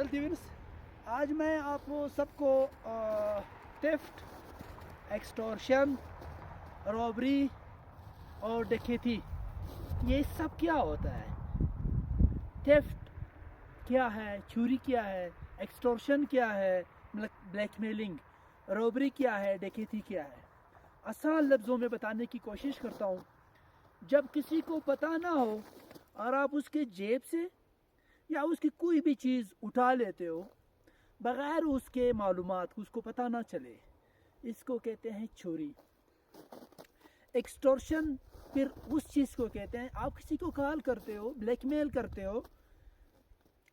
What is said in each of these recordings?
Healthy wins. आज मैं आप सब को थेफ्ट, एक्सटॉर्शन, रॉबरी और डकैती, ये सब क्या होता है। थेफ्ट क्या है, चोरी क्या है, एक्सटॉर्शन क्या है, ब्लैकमेलिंग, रॉबरी क्या है, डकैती क्या है। आसान लफ्ज़ों में बताने की कोशिश करता हूँ। जब किसी को पता ना हो और आप उसके जेब से या उसकी कोई भी चीज़ उठा लेते हो बग़ैर उसके मालूमात, उसको पता ना चले, इसको कहते हैं चोरी। एक्सटॉर्शन फिर उस चीज़ को कहते हैं, आप किसी को कॉल करते हो, ब्लैकमेल करते हो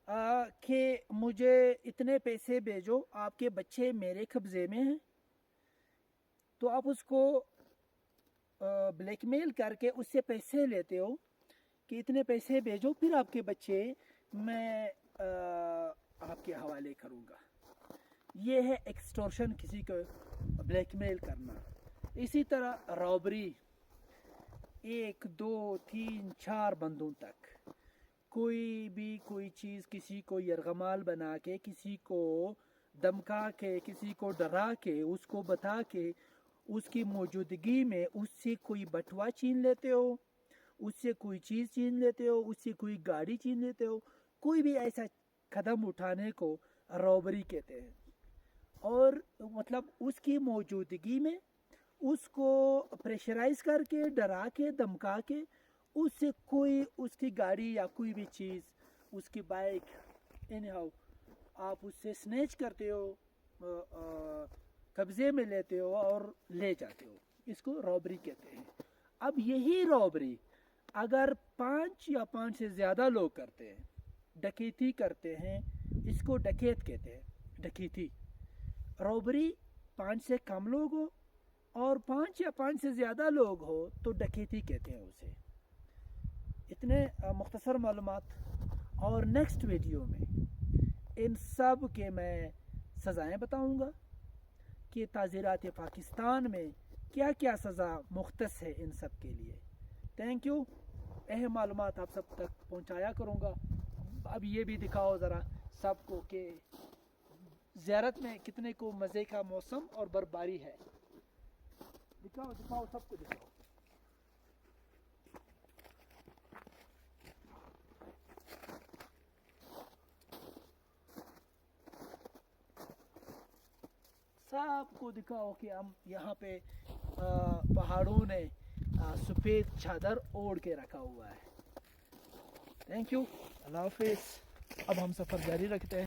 कि मुझे इतने पैसे भेजो, आपके बच्चे मेरे कब्ज़े में हैं, तो आप उसको ब्लैकमेल करके उससे पैसे लेते हो कि इतने पैसे भेजो, फिर आपके बच्चे मैं आपके हवाले करूँगा। ये है एक्सटॉर्शन, किसी को ब्लैकमेल करना। इसी तरह रॉबरी, 1 2 3 4 बंदों तक कोई भी कोई चीज़ किसी को यरगमाल बना के, किसी को धमका के, किसी को डरा के, उसको बता के उसकी मौजूदगी में उससे कोई बटुआ छीन लेते हो, उससे कोई चीज़ छीन लेते हो, उससे कोई गाड़ी छीन लेते हो। कोई भी ऐसा कदम उठाने को रॉबरी कहते हैं। और मतलब उसकी मौजूदगी में उसको प्रेशराइज करके, डरा के, धमका के उससे कोई उसकी गाड़ी या कोई भी चीज़, उसकी बाइक, एनीहाउ आप उससे स्नैच करते हो, कब्ज़े में लेते हो और ले जाते हो। इसको रॉबरी कहते हैं। अब यही रॉबरी अगर 5 या 5 से ज़्यादा लोग करते हैं, डकैती करते हैं, इसको डकैत कहते हैं, डकैती। रॉबरी 5 से कम लोग हो और 5 या 5 से ज़्यादा लोग हो तो डकैती कहते हैं उसे। इतने मुख्तसर मालूमात, और नेक्स्ट वीडियो में इन सब के मैं सज़ाएँ बताऊँगा कि ताज़ीरात पाकिस्तान में क्या क्या सज़ा मुख्तस है इन सब के लिए। Thank you. अहम मालूमात आप सब तक पहुंचाया करूंगा। अब ये भी दिखाओ ज़रा सबको कि ज़ियारत में कितने को मज़े का मौसम और बर्फबारी है। दिखाओ दिखाओ, सबको दिखाओ। सबको दिखाओ कि हम यहाँ पे पहाड़ों ने सफ़ेद चादर ओढ़ के रखा हुआ है। थैंक यू, अल्लाह हाफिज़। अब हम सफ़र जारी रखते हैं।